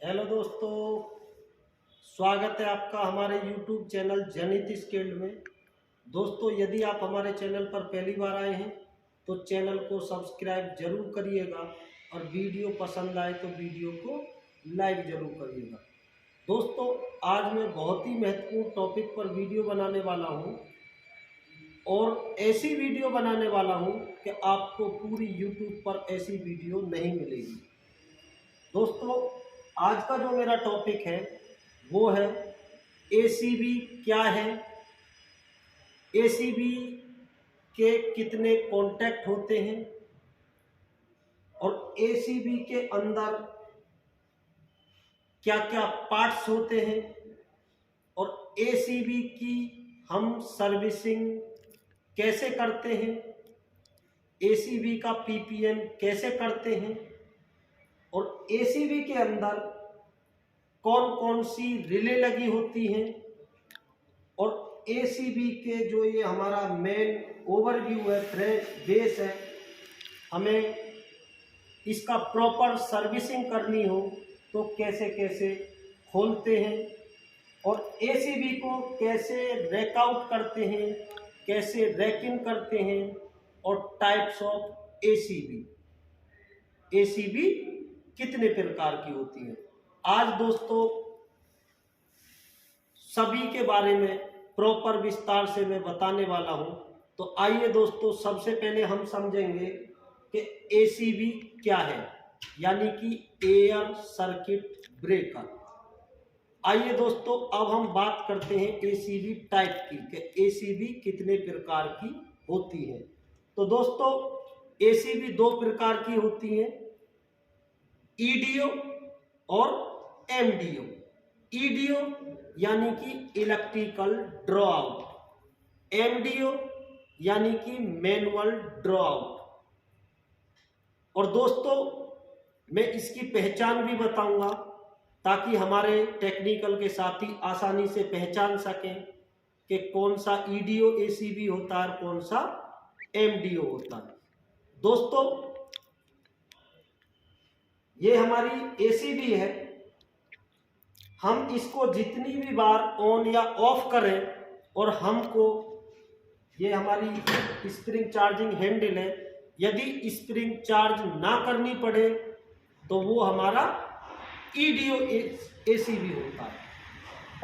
Hello दोस्तों, स्वागत है आपका हमारे YouTube चैनल जनित स्किल्ड में। दोस्तों, यदि आप हमारे चैनल पर पहली बार आए हैं तो चैनल को सब्सक्राइब जरूर करिएगा और वीडियो पसंद आए तो वीडियो को लाइक जरूर करिएगा। दोस्तों, आज मैं बहुत ही महत्वपूर्ण टॉपिक पर वीडियो बनाने वाला हूं और ऐसी वीडियो बनाने वाला हूं कि आपको पूरी YouTube पर ऐसी वीडियो नहीं मिलेगी। दोस्तों, आज का जो मेरा टॉपिक है वो है एसीबी क्या है, एसीबी के कितने कॉन्टैक्ट होते हैं और एसीबी के अंदर क्या क्या पार्ट्स होते हैं और एसीबी की हम सर्विसिंग कैसे करते हैं, एसीबी का पीपीएम कैसे करते हैं और एसीबी के अंदर कौन कौन सी रिले लगी होती हैं और एसीबी के जो ये हमारा मेन ओवरव्यू है, बेस है, हमें इसका प्रॉपर सर्विसिंग करनी हो तो कैसे कैसे खोलते हैं और एसीबी को कैसे रैकआउट करते हैं, कैसे रैक इन करते हैं और टाइप्स ऑफ एसीबी, एसीबी कितने प्रकार की होती है। आज दोस्तों सभी के बारे में प्रॉपर विस्तार से मैं बताने वाला हूं। तो आइए दोस्तों, सबसे पहले हम समझेंगे कि एसीबी क्या है, यानी कि एयर सर्किट ब्रेकर। आइए दोस्तों, अब हम बात करते हैं एसीबी टाइप की, कि एसीबी कितने प्रकार की होती है। तो दोस्तों, एसीबी दो प्रकार की होती है, ईडीओ और एमडीओ। ईडीओ यानी कि इलेक्ट्रिकल ड्रॉ आउट, एमडीओ यानी कि मैनुअल ड्रॉ आउट। और दोस्तों, मैं इसकी पहचान भी बताऊंगा ताकि हमारे टेक्निकल के साथी आसानी से पहचान सकें कि कौन सा ईडीओ एसीबी होता है और कौन सा एमडीओ होता है। दोस्तों, ये हमारी एसीबी है, हम इसको जितनी भी बार ऑन या ऑफ करें और हमको, ये हमारी स्प्रिंग चार्जिंग हैंडल है, यदि स्प्रिंग चार्ज ना करनी पड़े तो वो हमारा ईडीओ एसीबी होता है।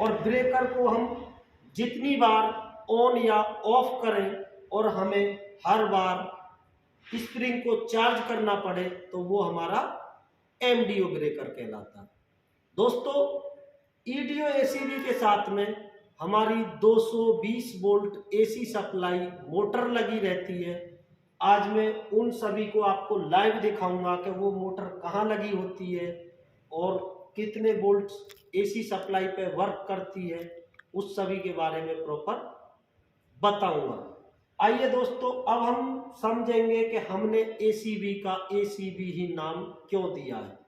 और ब्रेकर को हम जितनी बार ऑन या ऑफ करें और हमें हर बार स्प्रिंग को चार्ज करना पड़े तो वो हमारा एमडीओ ब्रेकर कहलाता है। दोस्तों, ईडीओ एसीबी के साथ में हमारी 220 वोल्ट एसी सप्लाई मोटर लगी रहती है। आज मैं उन सभी को आपको लाइव दिखाऊंगा कि वो मोटर कहाँ लगी होती है और कितने वोल्ट एसी सप्लाई पे वर्क करती है, उस सभी के बारे में प्रॉपर बताऊंगा। आइए दोस्तों, अब हम समझेंगे कि हमने एसीबी का एसीबी ही नाम क्यों दिया है।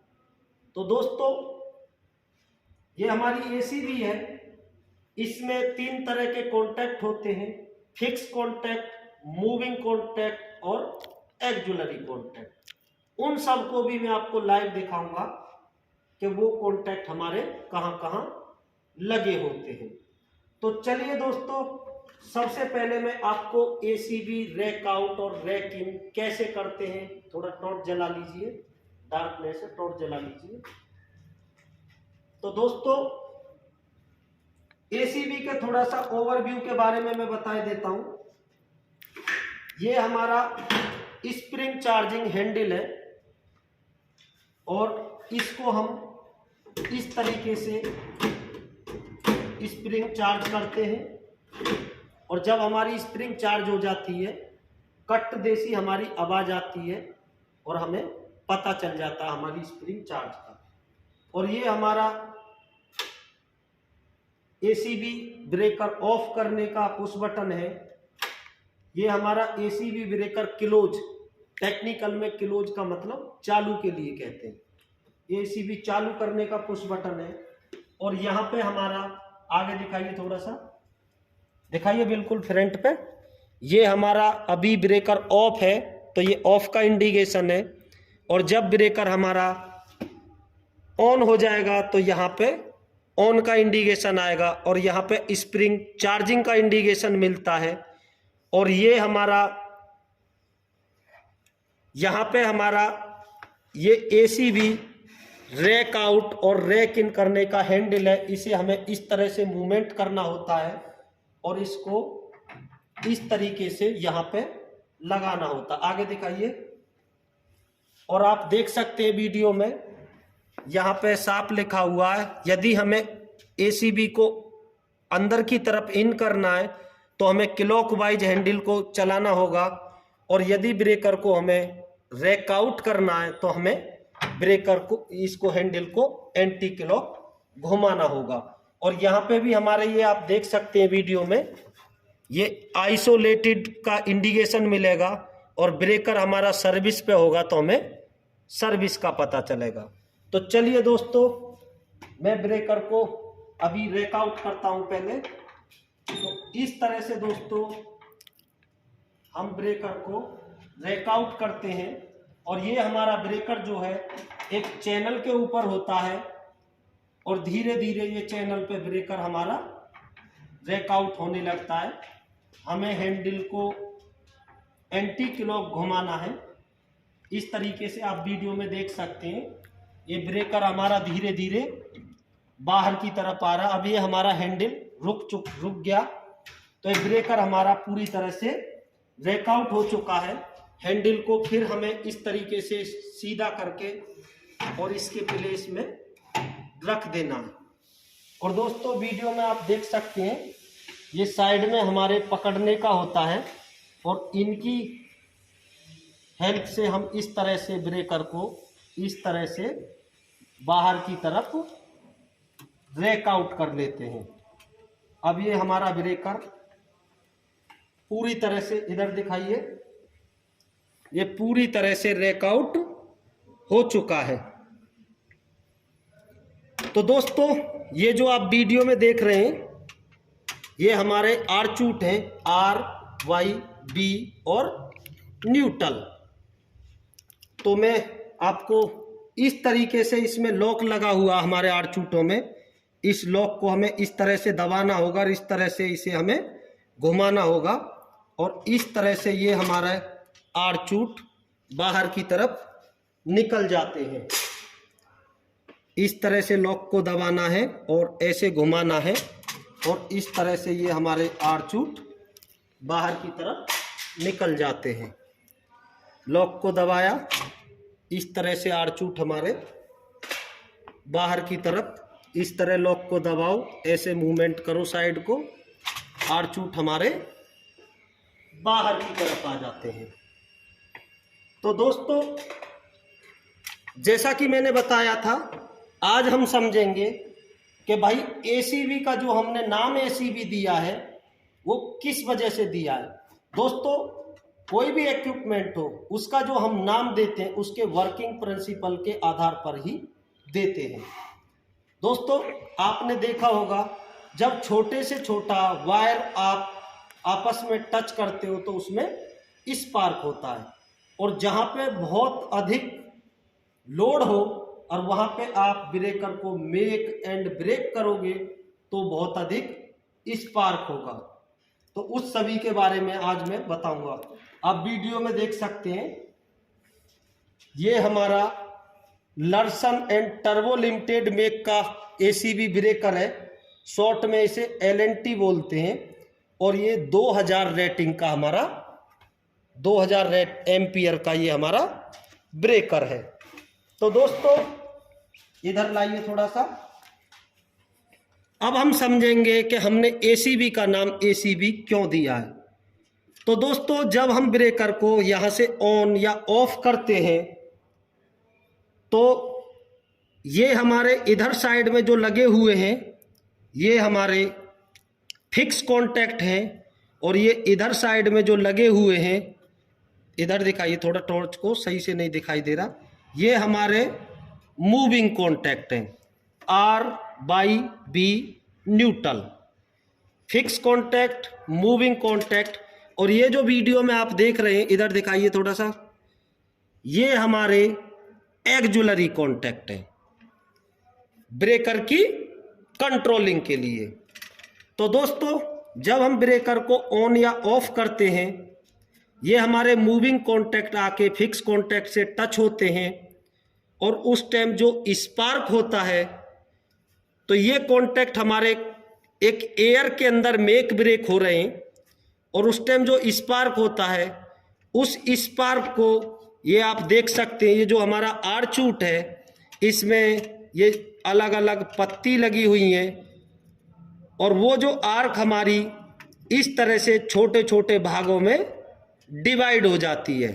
तो दोस्तों, ये हमारी एसीबी है, इसमें तीन तरह के कॉन्टैक्ट होते हैं, फिक्स कॉन्टैक्ट, मूविंग कॉन्टैक्ट और एक्जुलरी कॉन्टैक्ट। उन सब को भी मैं आपको लाइव दिखाऊंगा कि वो कॉन्टैक्ट हमारे कहां कहां लगे होते हैं। तो चलिए दोस्तों, सबसे पहले मैं आपको एसीबी रैक आउट और रैक इन कैसे करते हैं, थोड़ा टॉर्च जला लीजिए, डार्कनेस है, टॉर्च जला लीजिए। तो दोस्तों, एसीबी के थोड़ा सा ओवरव्यू के बारे में मैं बता देता हूं। ये हमारा स्प्रिंग चार्जिंग हैंडल है और इसको हम इस तरीके से स्प्रिंग चार्ज करते हैं और जब हमारी स्प्रिंग चार्ज हो जाती है, कट देसी हमारी आवाज आती है और हमें पता चल जाता है हमारी स्प्रिंग चार्ज का। और ये हमारा एसीबी ब्रेकर ऑफ करने का पुश बटन है। ये हमारा एसीबी ब्रेकर क्लोज, टेक्निकल में क्लोज का मतलब चालू के लिए कहते हैं। एसीबी चालू करने का पुश बटन है और यहाँ पे हमारा, आगे दिखाइए, थोड़ा सा दिखाइए, बिल्कुल फ्रंट पे, ये हमारा अभी ब्रेकर ऑफ है तो ये ऑफ का इंडिकेशन है। और जब ब्रेकर हमारा ऑन हो जाएगा तो यहाँ पे ऑन का इंडिकेशन आएगा और यहाँ पे स्प्रिंग चार्जिंग का इंडिकेशन मिलता है। और ये हमारा यहाँ पे हमारा ये ACB रैक आउट और रैक इन करने का हैंडल है। इसे हमें इस तरह से मूवमेंट करना होता है और इसको इस तरीके से यहाँ पे लगाना होता है। आगे दिखाइए। और आप देख सकते हैं वीडियो में यहाँ पे साफ लिखा हुआ है, यदि हमें ACB को अंदर की तरफ इन करना है तो हमें क्लॉकवाइज हैंडल को चलाना होगा, और यदि ब्रेकर को हमें रैक आउट करना है तो हमें ब्रेकर को इसको हैंडल को एंटी क्लॉक घुमाना होगा। और यहाँ पे भी हमारे ये आप देख सकते हैं वीडियो में ये आइसोलेटेड का इंडिकेशन मिलेगा, और ब्रेकर हमारा सर्विस पे होगा तो हमें सर्विस का पता चलेगा। तो चलिए दोस्तों, मैं ब्रेकर को अभी रैक आउट करता हूं पहले। तो इस तरह से दोस्तों हम ब्रेकर को रैक आउट करते हैं, और ये हमारा ब्रेकर जो है एक चैनल के ऊपर होता है, और धीरे धीरे ये चैनल पे ब्रेकर हमारा रैक आउट होने लगता है। हमें हैंडल को एंटी क्लॉक घुमाना है। इस तरीके से आप वीडियो में देख सकते हैं ये ब्रेकर हमारा धीरे धीरे बाहर की तरफ आ रहा। अब ये हमारा हैंडल रुक गया, तो ये ब्रेकर हमारा पूरी तरह से रैक आउट हो चुका है। हैंडल को फिर हमें इस तरीके से सीधा करके और इसके प्लेस में रख देना है। और दोस्तों वीडियो में आप देख सकते हैं ये साइड में हमारे पकड़ने का होता है, और इनकी हेल्प से हम इस तरह से ब्रेकर को इस तरह से बाहर की तरफ रैक आउट कर लेते हैं। अब ये हमारा ब्रेकर पूरी तरह से, इधर दिखाइए, ये पूरी तरह से रैक आउट हो चुका है। तो दोस्तों ये जो आप वीडियो में देख रहे हैं ये हमारे आर्चूट हैं, RYB और न्यूट्रल। तो मैं आपको इस तरीके से, इसमें लॉक लगा हुआ हमारे आर्चूटों में, इस लॉक को हमें इस तरह से दबाना होगा और इस तरह से इसे हमें घुमाना होगा, और इस तरह से ये हमारा आर्चूट बाहर की तरफ निकल जाते हैं। इस तरह से लॉक को दबाना है और ऐसे घुमाना है, और इस तरह से ये हमारे आर्चूट बाहर की तरफ निकल जाते हैं। लॉक को दबाया, इस तरह से आर्चूट हमारे बाहर की तरफ, इस तरह लॉक को दबाओ, ऐसे मूवमेंट करो साइड को, आर्चूट हमारे बाहर की तरफ आ जाते हैं। तो दोस्तों जैसा कि मैंने बताया था, आज हम समझेंगे कि भाई ACB का जो हमने नाम ACB दिया है वो किस वजह से दिया है। दोस्तों कोई भी इक्विपमेंट हो उसका जो हम नाम देते हैं उसके वर्किंग प्रिंसिपल के आधार पर ही देते हैं। दोस्तों आपने देखा होगा जब छोटे से छोटा वायर आप आपस में टच करते हो तो उसमें स्पार्क होता है, और जहाँ पे बहुत अधिक लोड हो और वहाँ पे आप ब्रेकर को मेक एंड ब्रेक करोगे तो बहुत अधिक स्पार्क होगा। तो उस सभी के बारे में आज मैं बताऊंगा। आप वीडियो में देख सकते हैं ये हमारा लर्सन एंड टर्बो लिमिटेड मेक का ACB ब्रेकर है, शॉर्ट में इसे LNT बोलते हैं, और ये 2000 रेटिंग का हमारा 2000 एम्पियर का ये हमारा ब्रेकर है। तो दोस्तों इधर लाइए थोड़ा सा, अब हम समझेंगे कि हमने ACB का नाम ACB क्यों दिया है। तो दोस्तों जब हम ब्रेकर को यहाँ से ऑन या ऑफ करते हैं तो ये हमारे इधर साइड में जो लगे हुए हैं ये हमारे फिक्स कॉन्टैक्ट हैं, और ये इधर साइड में जो लगे हुए हैं, इधर दिखाइए थोड़ा, टॉर्च को सही से नहीं दिखाई दे रहा, ये हमारे मूविंग कॉन्टैक्ट हैं, RYB neutral, fix contact, moving contact. और ये जो वीडियो में आप देख रहे हैं, इधर दिखाइए थोड़ा सा, ये हमारे एक्जुलरी कॉन्टैक्ट है। ब्रेकर की कंट्रोलिंग के लिए। तो दोस्तों, जब हम ब्रेकर को ऑन या ऑफ करते हैं, ये हमारे मूविंग कॉन्टैक्ट आके फिक्स कॉन्टैक्ट से टच होते हैं और उस टाइम जो स्पार्क होता है, तो ये कॉन्टैक्ट हमारे एक एयर के अंदर मेक ब्रेक हो रहे हैं और उस टाइम जो स्पार्क होता है, उस स्पार्क को ये आप देख सकते हैं, ये जो हमारा आर्चूट है, इसमें ये अलग अलग पत्ती लगी हुई हैं और वो जो आर्क हमारी इस तरह से छोटे छोटे भागों में डिवाइड हो जाती है।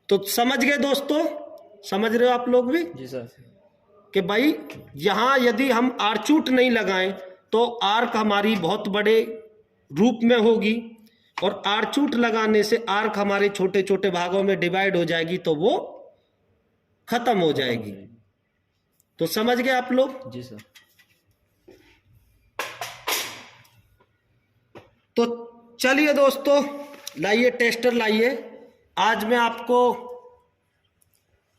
तो समझ गए दोस्तों? समझ रहे हो आप लोग भी? जी सर। कि भाई यहां यदि हम आर्चूट नहीं लगाएं तो आर्क हमारी बहुत बड़े रूप में होगी और आर्चूट लगाने से आर्क हमारे छोटे छोटे भागों में डिवाइड हो जाएगी, तो वो खत्म हो जाएगी। तो समझ गए आप लोग? जी सर। तो चलिए दोस्तों, लाइए टेस्टर लाइए। आज मैं आपको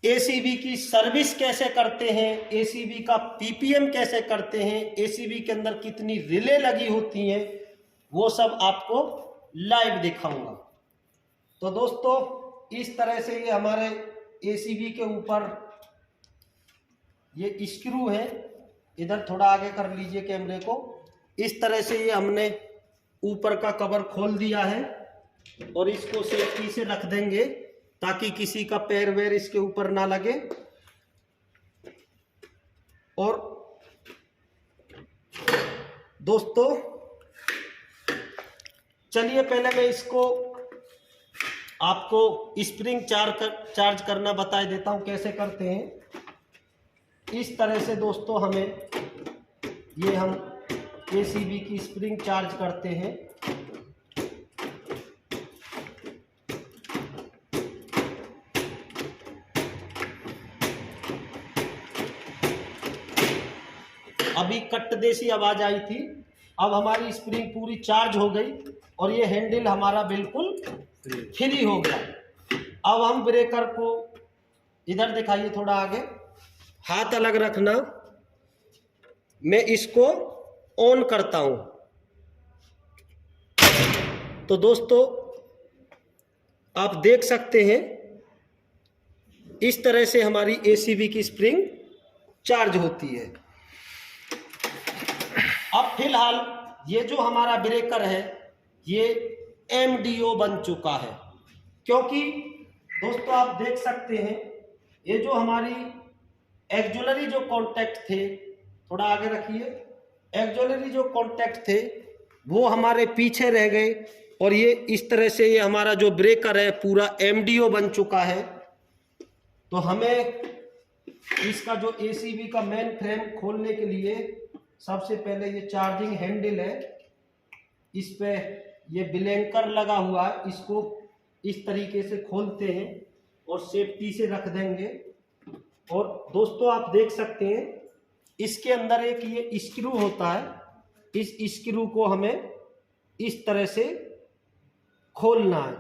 एसीबी की सर्विस कैसे करते हैं, एसीबी का पीपीएम कैसे करते हैं, एसीबी के अंदर कितनी रिले लगी होती हैं, वो सब आपको लाइव दिखाऊंगा। तो दोस्तों, इस तरह से ये हमारे एसीबी के ऊपर ये स्क्रू है, इधर थोड़ा आगे कर लीजिए कैमरे को। इस तरह से ये हमने ऊपर का कवर खोल दिया है और इसको सेफ्टी से रख देंगे ताकि किसी का पैर वैर इसके ऊपर ना लगे। और दोस्तों, चलिए पहले मैं इसको आपको स्प्रिंग चार्ज करना बता देता हूं कैसे करते हैं। इस तरह से दोस्तों हमें ये हम एसीबी की स्प्रिंग चार्ज करते हैं। अभी कट देसी आवाज आई थी। अब हमारी स्प्रिंग पूरी चार्ज हो गई और ये हैंडल हमारा बिल्कुल फ्री हो गया। अब हम ब्रेकर को इधर दिखाइए, थोड़ा आगे, हाथ अलग रखना। मैं इसको ऑन करता हूं। तो दोस्तों, आप देख सकते हैं इस तरह से हमारी एसीबी की स्प्रिंग चार्ज होती है। अब फिलहाल ये जो हमारा ब्रेकर है ये एमडीओ बन चुका है, क्योंकि दोस्तों आप देख सकते हैं ये जो हमारी एक्जुलरी जो कॉन्टैक्ट थे, थोड़ा आगे रखिए, एक्जुलरी जो कॉन्टैक्ट थे वो हमारे पीछे रह गए और ये इस तरह से ये हमारा जो ब्रेकर है पूरा एमडीओ बन चुका है। तो हमें इसका जो एसीबी का मेन फ्रेम खोलने के लिए सबसे पहले ये चार्जिंग हैंडल है, इस पे ये ब्लैंकर लगा हुआ है, इसको इस तरीके से खोलते हैं और सेफ्टी से रख देंगे। और दोस्तों आप देख सकते हैं इसके अंदर एक ये स्क्रू होता है, इस स्क्रू को हमें इस तरह से खोलना है।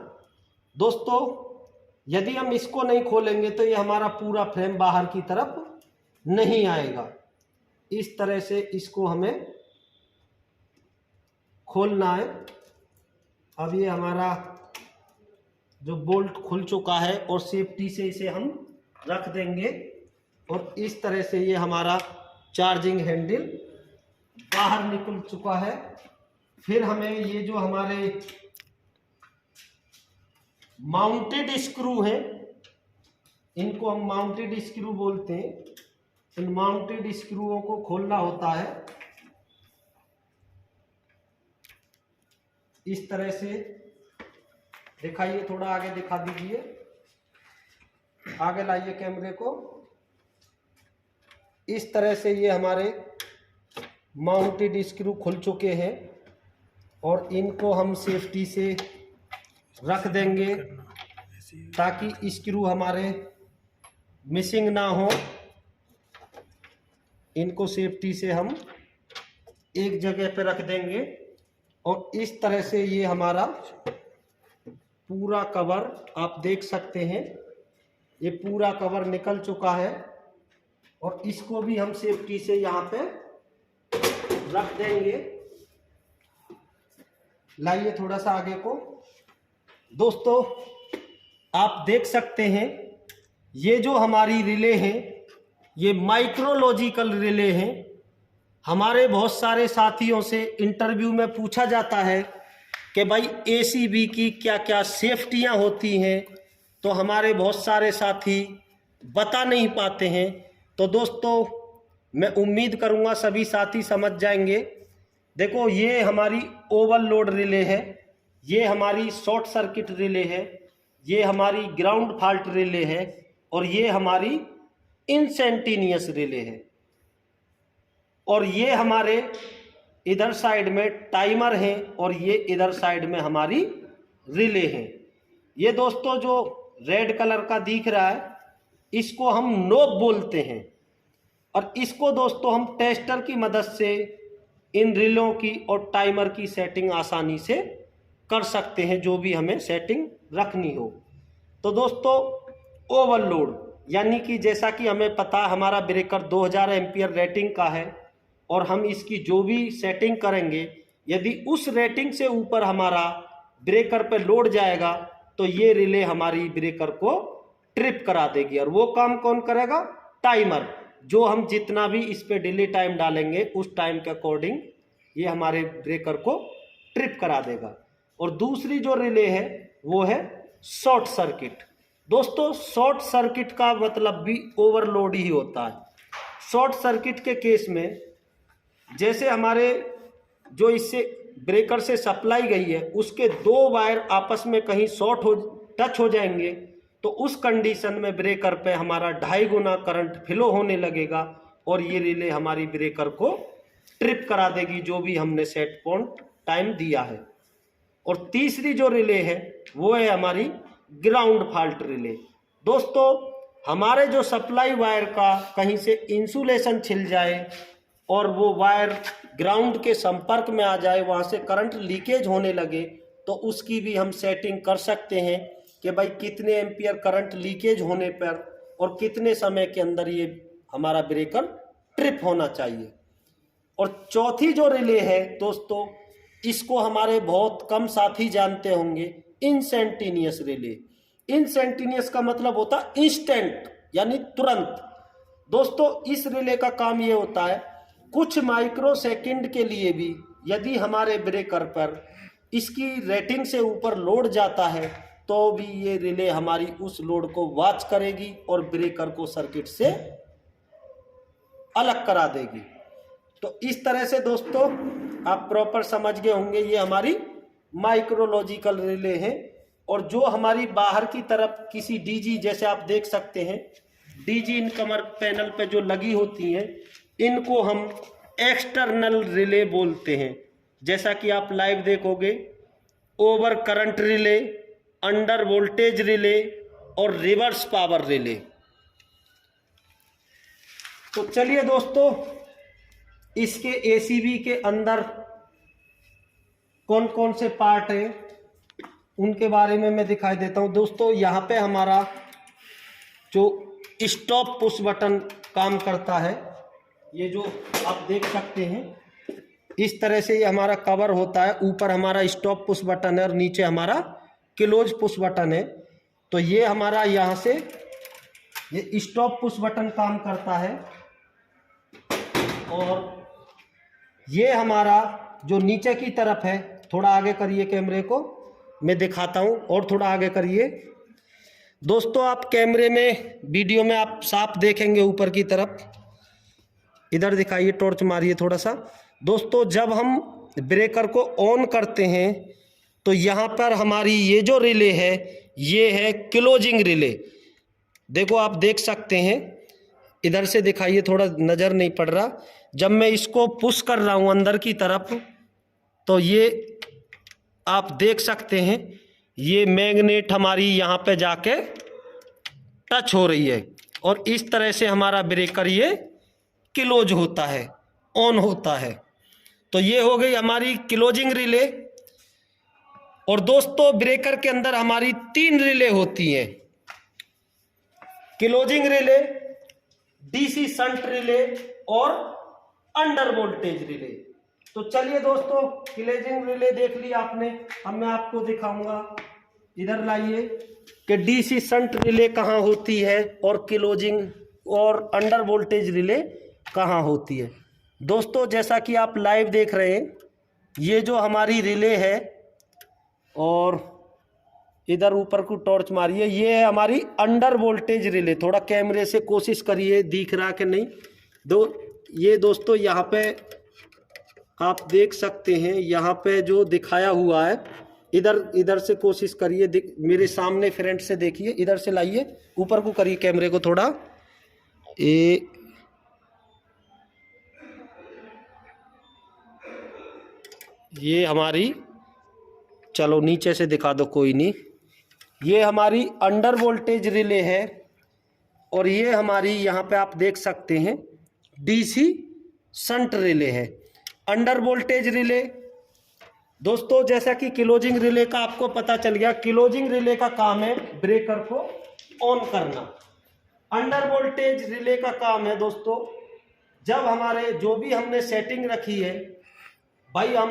दोस्तों यदि हम इसको नहीं खोलेंगे तो ये हमारा पूरा फ्रेम बाहर की तरफ नहीं आएगा। इस तरह से इसको हमें खोलना है। अब ये हमारा जो बोल्ट खुल चुका है और सेफ्टी से इसे हम रख देंगे और इस तरह से ये हमारा चार्जिंग हैंडल बाहर निकल चुका है। फिर हमें ये जो हमारे माउंटेड स्क्रू है, इनको हम माउंटेड स्क्रू बोलते हैं, इन माउंटेड स्क्रूओं को खोलना होता है। इस तरह से दिखाइए, थोड़ा आगे दिखा दीजिए, आगे लाइए कैमरे को। इस तरह से ये हमारे माउंटेड स्क्रू खुल चुके हैं और इनको हम सेफ्टी से रख देंगे ताकि स्क्रू हमारे मिसिंग ना हो। इनको सेफ्टी से हम एक जगह पे रख देंगे और इस तरह से ये हमारा पूरा कवर आप देख सकते हैं, ये पूरा कवर निकल चुका है और इसको भी हम सेफ्टी से यहाँ पे रख देंगे। लाइए थोड़ा सा आगे को। दोस्तों आप देख सकते हैं ये जो हमारी रिले है ये माइक्रोलॉजिकल रिले है। हमारे बहुत सारे साथियों से इंटरव्यू में पूछा जाता है कि भाई एसीबी की क्या क्या सेफ्टियां होती हैं, तो हमारे बहुत सारे साथी बता नहीं पाते हैं। तो दोस्तों मैं उम्मीद करूंगा सभी साथी समझ जाएंगे। देखो ये हमारी ओवरलोड रिले है, ये हमारी शॉर्ट सर्किट रिले है, ये हमारी ग्राउंड फॉल्ट रिले है और ये हमारी इंस्टेंटेनियस रिले है। और ये हमारे इधर साइड में टाइमर है और ये इधर साइड में हमारी रिले है। ये दोस्तों जो रेड कलर का दिख रहा है इसको हम नोब बोलते हैं और इसको दोस्तों हम टेस्टर की मदद से इन रिलों की और टाइमर की सेटिंग आसानी से कर सकते हैं, जो भी हमें सेटिंग रखनी हो। तो दोस्तों ओवरलोड यानी कि जैसा कि हमें पता हमारा ब्रेकर 2000 एम्पियर रेटिंग का है और हम इसकी जो भी सेटिंग करेंगे यदि उस रेटिंग से ऊपर हमारा ब्रेकर पे लोड जाएगा तो ये रिले हमारी ब्रेकर को ट्रिप करा देगी। और वो काम कौन करेगा? टाइमर। जो हम जितना भी इस पे डिले टाइम डालेंगे उस टाइम के अकॉर्डिंग ये हमारे ब्रेकर को ट्रिप करा देगा। और दूसरी जो रिले है वो है शॉर्ट सर्किट। दोस्तों शॉर्ट सर्किट का मतलब भी ओवरलोड ही होता है। शॉर्ट सर्किट के केस में जैसे हमारे जो इससे ब्रेकर से सप्लाई गई है उसके दो वायर आपस में कहीं टच हो जाएंगे तो उस कंडीशन में ब्रेकर पे हमारा 2.5 गुना करंट फ्लो होने लगेगा और ये रिले हमारी ब्रेकर को ट्रिप करा देगी जो भी हमने सेट पॉइंट टाइम दिया है। और तीसरी जो रिले है वो है हमारी ग्राउंड फॉल्ट रिले। दोस्तों हमारे जो सप्लाई वायर का कहीं से इंसुलेशन छिल जाए और वो वायर ग्राउंड के संपर्क में आ जाए, वहाँ से करंट लीकेज होने लगे, तो उसकी भी हम सेटिंग कर सकते हैं कि भाई कितने एम्पियर करंट लीकेज होने पर और कितने समय के अंदर ये हमारा ब्रेकर ट्रिप होना चाहिए। और चौथी जो रिले है दोस्तों इसको हमारे बहुत कम साथी जानते होंगे, इंस्टेंटेनियस रिले। इंस्टेंटेनियस का मतलब होता है इंस्टेंट यानी तुरंत। दोस्तों इस रिले का काम ये होता है कुछ माइक्रो सेकंड के लिए भी यदि हमारे ब्रेकर पर इसकी रेटिंग से ऊपर लोड जाता है तो भी ये रिले हमारी उस लोड को वॉच करेगी और ब्रेकर को सर्किट से अलग करा देगी। तो इस तरह से दोस्तों आप प्रॉपर समझ गए होंगे ये हमारी माइक्रोलॉजिकल रिले है। और जो हमारी बाहर की तरफ किसी डीजी जैसे आप देख सकते हैं डीजी इन कमर पैनल पे जो लगी होती हैं इनको हम एक्सटर्नल रिले बोलते हैं। जैसा कि आप लाइव देखोगे over current relay, under voltage relay और रिवर्स पावर रिले। तो चलिए दोस्तों इसके एसीबी के अंदर कौन कौन से पार्ट हैं उनके बारे में मैं दिखाई देता हूं। दोस्तों यहाँ पे हमारा जो स्टॉप पुश बटन काम करता है, ये जो आप देख सकते हैं इस तरह से ये हमारा कवर होता है। ऊपर हमारा स्टॉप पुश बटन है और नीचे हमारा क्लोज पुश बटन है। तो ये हमारा यहाँ से ये स्टॉप पुश बटन काम करता है और ये हमारा जो नीचे की तरफ है, थोड़ा आगे करिए कैमरे को, मैं दिखाता हूँ और थोड़ा आगे करिए। दोस्तों आप कैमरे में वीडियो में आप साफ देखेंगे ऊपर की तरफ, इधर दिखाइए, टॉर्च मारिए थोड़ा सा। दोस्तों जब हम ब्रेकर को ऑन करते हैं तो यहाँ पर हमारी ये जो रिले है ये है क्लोजिंग रिले। देखो आप देख सकते हैं, इधर से दिखाइए, थोड़ा नज़र नहीं पड़ रहा। जब मैं इसको पुश कर रहा हूँ अंदर की तरफ तो ये आप देख सकते हैं ये मैग्नेट हमारी यहाँ पे जाके टच हो रही है और इस तरह से हमारा ब्रेकर ये क्लोज होता है, ऑन होता है। तो ये हो गई हमारी क्लोजिंग रिले। और दोस्तों ब्रेकर के अंदर हमारी 3 रिले होती हैं। Closing relay DC shunt relay और अंडर वोल्टेज रिले। तो चलिए दोस्तों, क्लोजिंग रिले देख लिया आपने, अब मैं आपको दिखाऊंगा, इधर लाइए, कि डीसी शंट रिले कहाँ होती है और क्लोजिंग और अंडर वोल्टेज रिले कहाँ होती है। दोस्तों जैसा कि आप लाइव देख रहे हैं, ये जो हमारी रिले है, और इधर ऊपर को टॉर्च मारिए, ये है हमारी अंडर वोल्टेज रिले। थोड़ा कैमरे से कोशिश करिए, दिख रहा कि नहीं। ये दोस्तों यहाँ पे आप देख सकते हैं, यहाँ पे जो दिखाया हुआ है, इधर से कोशिश करिए, मेरे सामने फ्रंट से देखिए, इधर से लाइए, ऊपर को करिए कैमरे को थोड़ा, ये हमारी, चलो नीचे से दिखा दो, कोई नहीं, ये हमारी अंडर वोल्टेज रिले है, और ये हमारी यहाँ पे आप देख सकते हैं डीसी शंट रिले है। अंडर वोल्टेज रिले दोस्तों, जैसा कि क्लोजिंग रिले का आपको पता चल गया, क्लोजिंग रिले का काम है ब्रेकर को ऑन करना। अंडर वोल्टेज रिले का काम है दोस्तों, जब हमारे जो भी हमने सेटिंग रखी है भाई, हम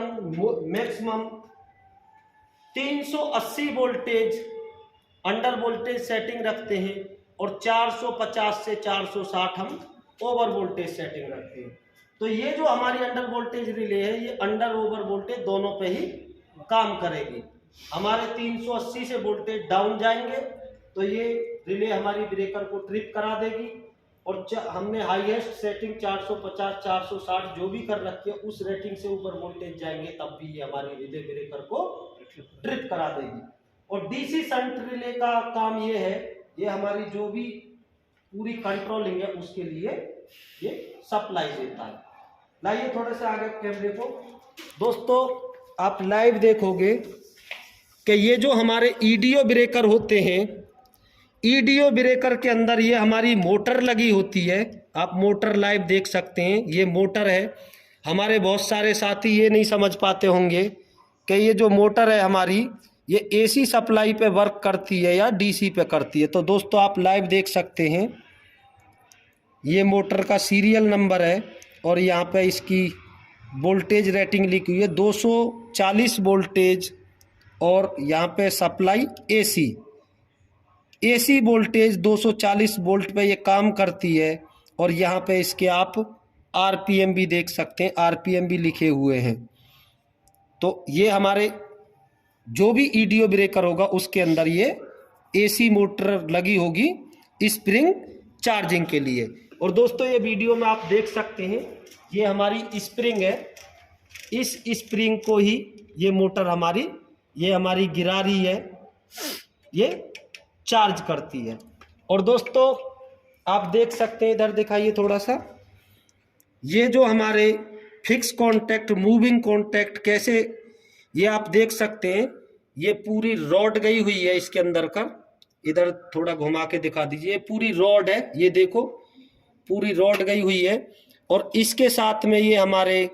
maximum 380 voltage under voltage setting रखते हैं, और 450 से 460 हम ओवर वोल्टेज सेटिंग रखते हैं। तो ये जो हमारी अंडर वोल्टेज रिले है, ये अंडर ओवर वोल्टेज दोनों पे ही काम करेगी। हमारे 380 से वोल्टेज डाउन जाएंगे तो ये रिले हमारी ब्रेकर को ट्रिप करा देगी, और हमने हाईएस्ट सेटिंग 450 460 जो भी कर रखी है, उस रेटिंग से ऊपर वोल्टेज जाएंगे तब भी ये हमारी रिले ब्रेकर को ट्रिप करा देगी। और डीसी शंट रिले का काम ये है, ये हमारी जो भी पूरी कंट्रोलिंग है उसके लिए ये सप्लाई देता है। लाइए थोड़े से आगे कैमरे को। दोस्तों आप लाइव देखोगे कि ये जो हमारे ईडीओ ब्रेकर होते हैं, ईडीओ ब्रेकर के अंदर ये हमारी मोटर लगी होती है। आप मोटर लाइव देख सकते हैं, ये मोटर है। हमारे बहुत सारे साथी ये नहीं समझ पाते होंगे कि ये जो मोटर है हमारी, ये एसी सप्लाई पे वर्क करती है या डीसी पे करती है। तो दोस्तों आप लाइव देख सकते हैं, ये मोटर का सीरियल नंबर है, और यहाँ पे इसकी वोल्टेज रेटिंग लिखी हुई है 240 वोल्टेज, और यहाँ पे सप्लाई एसी वोल्टेज 240 वोल्ट पे ये काम करती है। और यहाँ पे इसके आप आरपीएम भी देख सकते हैं, आरपीएम भी लिखे हुए हैं। तो ये हमारे जो भी ईडीओ ब्रेकर होगा उसके अंदर ये एसी मोटर लगी होगी स्प्रिंग चार्जिंग के लिए। और दोस्तों ये वीडियो में आप देख सकते हैं, ये हमारी स्प्रिंग है, इस स्प्रिंग को ही ये मोटर हमारी, ये हमारी गिरा रही है, ये चार्ज करती है। और दोस्तों आप देख सकते हैं, इधर दिखाइए थोड़ा सा, ये जो हमारे फिक्स कॉन्टैक्ट, मूविंग कॉन्टैक्ट कैसे, ये आप देख सकते हैं, ये पूरी रॉड गई हुई है इसके अंदर का, इधर थोड़ा घुमा के दिखा दीजिए, पूरी रॉड है, ये देखो पूरी रॉड गई हुई है। और इसके साथ में ये हमारे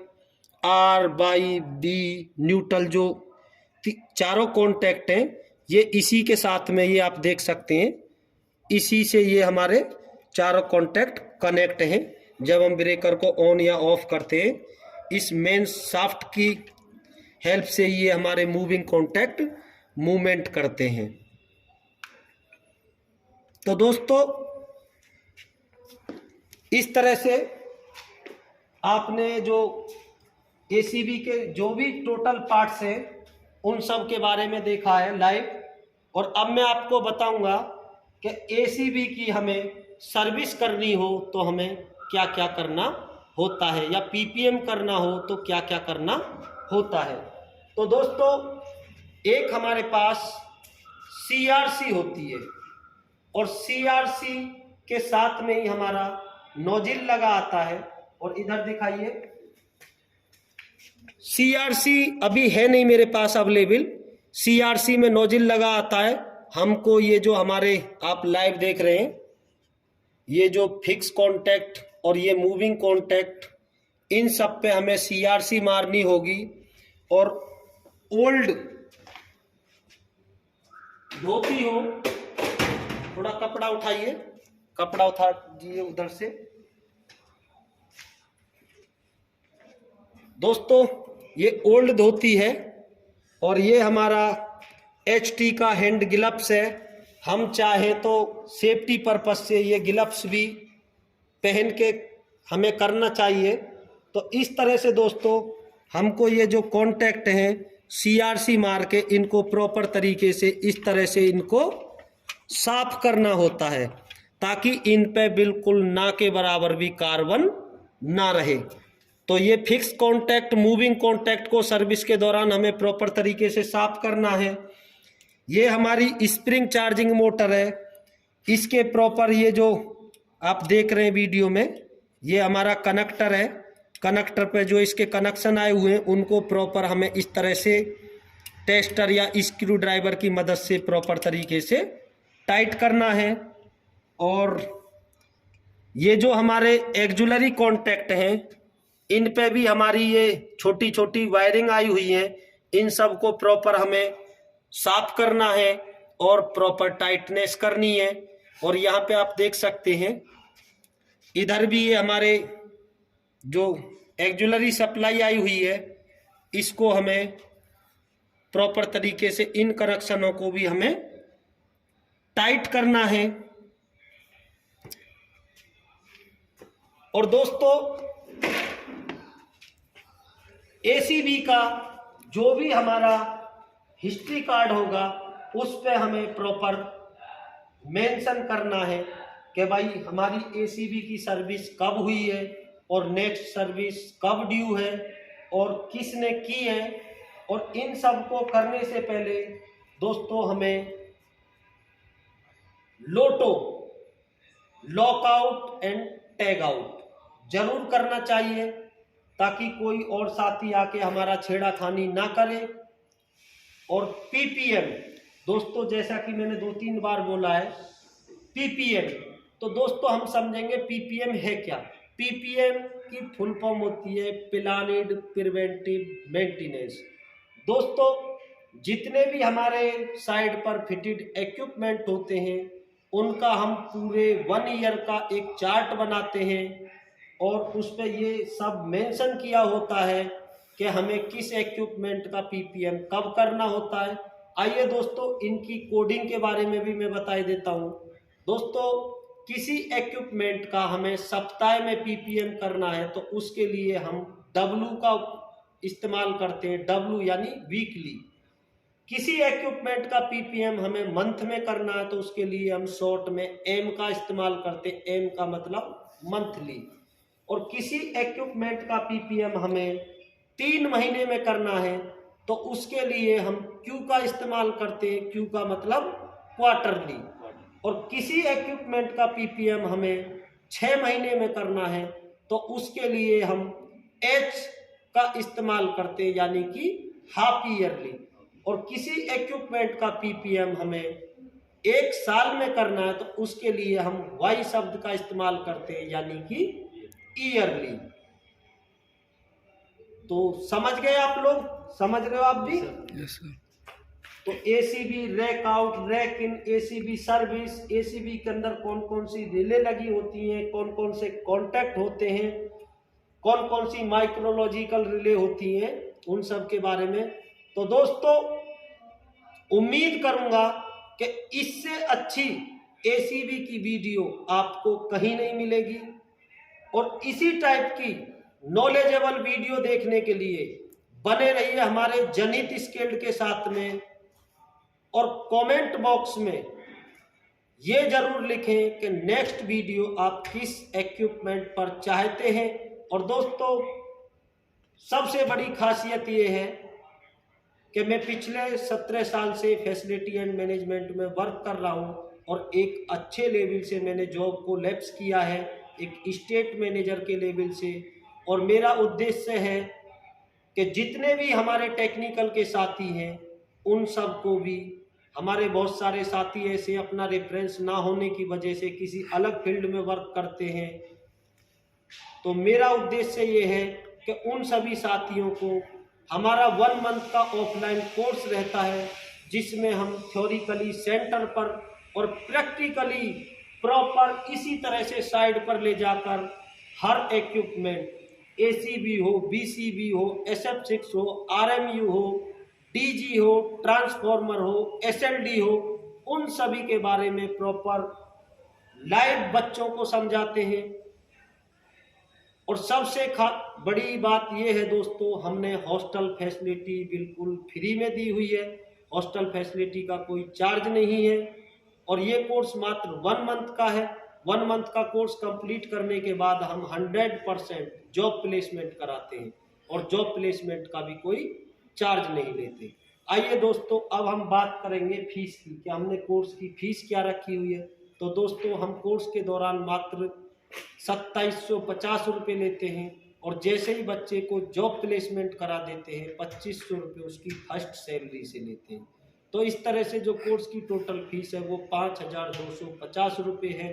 आर बाई बी न्यूट्रल जो चारों कॉन्टैक्ट हैं, ये इसी के साथ में, ये आप देख सकते हैं, इसी से ये हमारे चारों कॉन्टैक्ट कनेक्ट हैं। जब हम ब्रेकर को ऑन या ऑफ करते हैं, इस मेन शाफ्ट की हेल्प से ये हमारे मूविंग कॉन्टैक्ट मूवमेंट करते हैं। तो दोस्तों इस तरह से आपने जो एसीबी के जो भी टोटल पार्ट्स हैं उन सब के बारे में देखा है लाइव। और अब मैं आपको बताऊंगा कि एसीबी की हमें सर्विस करनी हो तो हमें क्या क्या करना होता है, या पीपीएम करना हो तो क्या क्या करना होता है। तो दोस्तों एक हमारे पास सीआरसी होती है, और सीआरसी के साथ में ही हमारा नोजिल लगा आता है। और इधर दिखाइए, सीआरसी अभी है नहीं मेरे पास अवेलेबल, सीआरसी में नोजिल लगा आता है। हमको ये जो हमारे आप लाइव देख रहे हैं, ये जो फिक्स कॉन्टैक्ट और ये मूविंग कॉन्टैक्ट, इन सब पे हमें सीआरसी मारनी होगी। और ओल्ड धोती हो, थोड़ा कपड़ा उठाइए, कपड़ा उठा दीजिए उधर से, दोस्तों ये ओल्ड धोती है और ये हमारा HT का हैंड ग्लव्स है। हम चाहे तो सेफ्टी पर्पज से ये ग्लव्स भी पहन के हमें करना चाहिए। तो इस तरह से दोस्तों हमको ये जो कॉन्टैक्ट हैं CRC मार के इनको प्रॉपर तरीके से इस तरह से इनको साफ करना होता है ताकि इन पे बिल्कुल ना के बराबर भी कार्बन ना रहे। तो ये फिक्स कॉन्टैक्ट, मूविंग कॉन्टैक्ट को सर्विस के दौरान हमें प्रॉपर तरीके से साफ करना है। ये हमारी स्प्रिंग चार्जिंग मोटर है, इसके प्रॉपर ये जो आप देख रहे हैं वीडियो में, ये हमारा कनेक्टर है। कनेक्टर पे जो इसके कनेक्शन आए हुए हैं उनको प्रॉपर हमें इस तरह से टेस्टर या स्क्रू ड्राइवर की मदद से प्रॉपर तरीके से टाइट करना है। और ये जो हमारे एक्जुलरी कॉन्टैक्ट हैं इन पे भी हमारी ये छोटी छोटी वायरिंग आई हुई है, इन सब को प्रॉपर हमें साफ करना है और प्रॉपर टाइटनेस करनी है। और यहाँ पे आप देख सकते हैं इधर भी ये हमारे जो एक्जुलरी सप्लाई आई हुई है इसको हमें प्रॉपर तरीके से इन कनेक्शनों को भी हमें टाइट करना है। और दोस्तों ACB का जो भी हमारा हिस्ट्री कार्ड होगा उस पे हमें प्रॉपर मेंशन करना है कि भाई हमारी ACB की सर्विस कब हुई है और नेक्स्ट सर्विस कब ड्यू है और किसने की है। और इन सब को करने से पहले दोस्तों हमें लोटो, लॉकआउट एंड टैग आउट जरूर करना चाहिए ताकि कोई और साथी आके हमारा छेड़ाखानी ना करे। और PPM दोस्तों जैसा कि मैंने 2-3 बार बोला है PPM, तो दोस्तों हम समझेंगे PPM है क्या। PPM की फुल फॉर्म होती है प्लानिड प्रिवेंटिव मेंटेनेंस। दोस्तों जितने भी हमारे साइड पर फिटेड इक्विपमेंट होते हैं उनका हम पूरे 1 ईयर का एक चार्ट बनाते हैं और उस पर ये सब मेंशन किया होता है कि हमें किस इक्विपमेंट का PPM कब करना होता है। आइए दोस्तों इनकी कोडिंग के बारे में भी मैं बता देता हूँ। दोस्तों किसी इक्विपमेंट का हमें सप्ताह में PPM करना है तो उसके लिए हम W का इस्तेमाल करते हैं, W यानी वीकली। किसी इक्विपमेंट का PPM हमें मंथ में करना है तो उसके लिए हम शॉर्ट में M का इस्तेमाल करते हैं, M का मतलब मंथली। और किसी इक्विपमेंट का PPM हमें 3 महीने में करना है तो उसके लिए हम Q का इस्तेमाल करते हैं, Q का मतलब क्वार्टरली। और किसी इक्विपमेंट का PPM हमें 6 महीने में करना है तो उसके लिए हम H का इस्तेमाल करते हैं यानी कि हाफ ईयरली। और किसी इक्विपमेंट का PPM हमें 1 साल में करना है तो उसके लिए हम Y शब्द का इस्तेमाल करते हैं यानी कि ईयरली। तो समझ गए आप लोग, समझ रहे हो आप भी? Yes sir. तो ACB रैक आउट, रैक इन, ACB सर्विस, ACB के अंदर कौन कौन सी रिले लगी होती हैं, कौन कौन से कॉन्टैक्ट होते हैं, कौन कौन सी माइक्रोलॉजिकल रिले होती हैं, उन सब के बारे में। तो दोस्तों उम्मीद करूंगा कि इससे अच्छी ACB की वीडियो आपको कहीं नहीं मिलेगी। और इसी टाइप की नॉलेजेबल वीडियो देखने के लिए बने रहिए हमारे जनित स्किल्ड के साथ में। और कमेंट बॉक्स में ये जरूर लिखें कि नेक्स्ट वीडियो आप किस इक्विपमेंट पर चाहते हैं। और दोस्तों सबसे बड़ी खासियत ये है कि मैं पिछले 17 साल से फैसिलिटी एंड मैनेजमेंट में वर्क कर रहा हूं और एक अच्छे लेवल से मैंने जॉब को लैप्स किया है, एक स्टेट मैनेजर के लेवल से। और मेरा उद्देश्य है कि जितने भी हमारे टेक्निकल के साथी हैं उन सब को भी, हमारे बहुत सारे साथी ऐसे अपना रेफरेंस ना होने की वजह से किसी अलग फील्ड में वर्क करते हैं, तो मेरा उद्देश्य ये है कि उन सभी साथियों को हमारा 1 मंथ का ऑफलाइन कोर्स रहता है जिसमें हम थ्योरिकली सेंटर पर और प्रैक्टिकली प्रॉपर इसी तरह से साइड पर ले जाकर हर इक्विपमेंट ACB हो, BCB हो, SF6 हो, RMU हो, DG हो, ट्रांसफॉर्मर हो, SLD हो, उन सभी के बारे में प्रॉपर लाइव बच्चों को समझाते हैं। और सबसे बड़ी बात यह है दोस्तों, हमने हॉस्टल फैसिलिटी बिल्कुल फ्री में दी हुई है। हॉस्टल फैसिलिटी का कोई चार्ज नहीं है और ये कोर्स मात्र 1 मंथ का है। 1 मंथ का कोर्स कंप्लीट करने के बाद हम 100% जॉब प्लेसमेंट कराते हैं और जॉब प्लेसमेंट का भी कोई चार्ज नहीं लेते। आइए दोस्तों, अब हम बात करेंगे फीस की कि हमने कोर्स की फीस क्या रखी हुई है। तो दोस्तों, हम कोर्स के दौरान मात्र 2750 रुपये लेते हैं और जैसे ही बच्चे को जॉब प्लेसमेंट करा देते हैं 2500 रुपये उसकी फर्स्ट सैलरी से लेते हैं। तो इस तरह से जो कोर्स की टोटल फीस है वो 5250 रुपये है।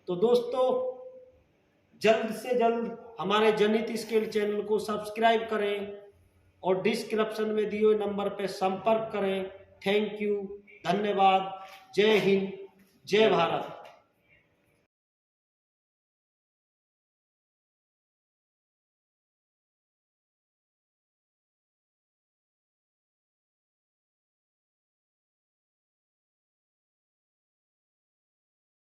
तो दोस्तों, जल्द से जल्द हमारे जनित स्किल चैनल को सब्सक्राइब करें और डिस्क्रिप्शन में दिए हुए नंबर पर संपर्क करें। थैंक यू, धन्यवाद, जय हिंद, जय भारत।